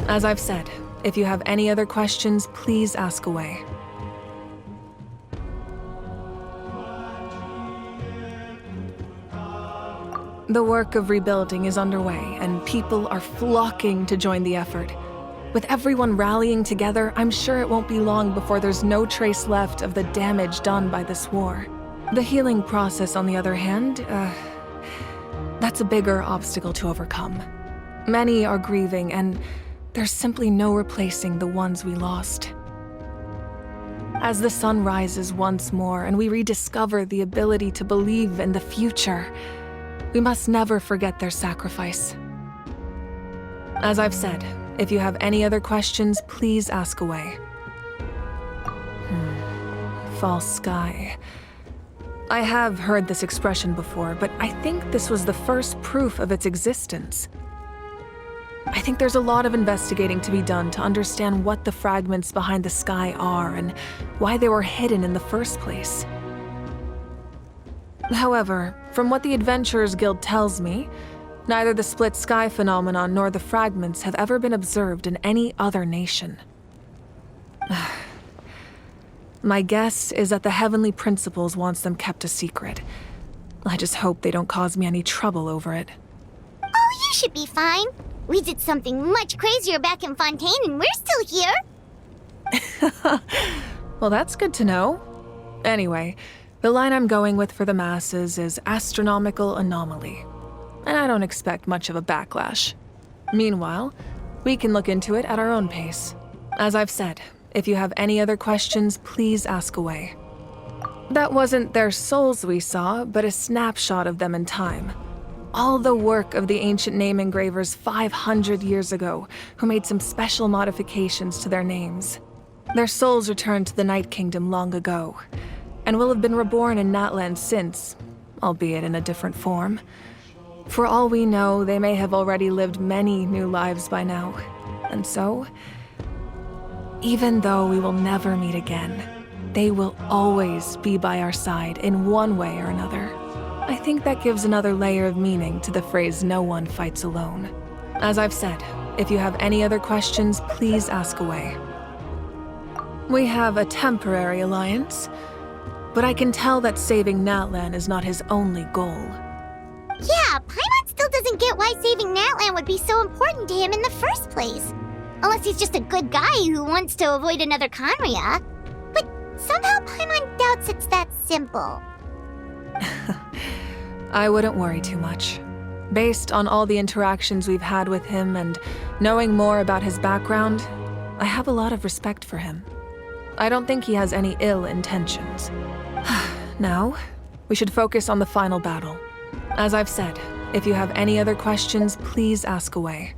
As I've said, if you have any other questions, please ask away. The work of rebuilding is underway, and people are flocking to join the effort. With everyone rallying together, I'm sure it won't be long before there's no trace left of the damage done by this war. The healing process, on the other hand, that's a bigger obstacle to overcome. Many are grieving, and there's simply no replacing the ones we lost. As the sun rises once more and we rediscover the ability to believe in the future, we must never forget their sacrifice. As I've said, if you have any other questions, please ask away. False sky. I have heard this expression before, but I think this was the first proof of its existence. I think there's a lot of investigating to be done to understand what the fragments behind the sky are and why they were hidden in the first place. However, from what the Adventurers Guild tells me, neither the split sky phenomenon nor the fragments have ever been observed in any other nation. My guess is that the Heavenly Principles wants them kept a secret. I just hope they don't cause me any trouble over it. Oh, you should be fine. We did something much crazier back in Fontaine and we're still here. Well, that's good to know. Anyway, the line I'm going with for the masses is astronomical anomaly. And I don't expect much of a backlash. Meanwhile, we can look into it at our own pace. As I've said, if you have any other questions, please ask away. That wasn't their souls we saw, but a snapshot of them in time. All the work of the ancient name engravers 500 years ago, who made some special modifications to their names. Their souls returned to the Night Kingdom long ago, and will have been reborn in Natland since, albeit in a different form. For all we know, they may have already lived many new lives by now. And so, even though we will never meet again, they will always be by our side in one way or another. I think that gives another layer of meaning to the phrase, "no one fights alone." As I've said, if you have any other questions, please ask away. We have a temporary alliance, but I can tell that saving Natlan is not his only goal. Yeah, Paimon still doesn't get why saving Natlan would be so important to him in the first place. Unless he's just a good guy who wants to avoid another Conria. But somehow Paimon doubts it's that simple. I wouldn't worry too much. Based on all the interactions we've had with him and knowing more about his background, I have a lot of respect for him. I don't think he has any ill intentions. Now, we should focus on the final battle. As I've said, if you have any other questions, please ask away.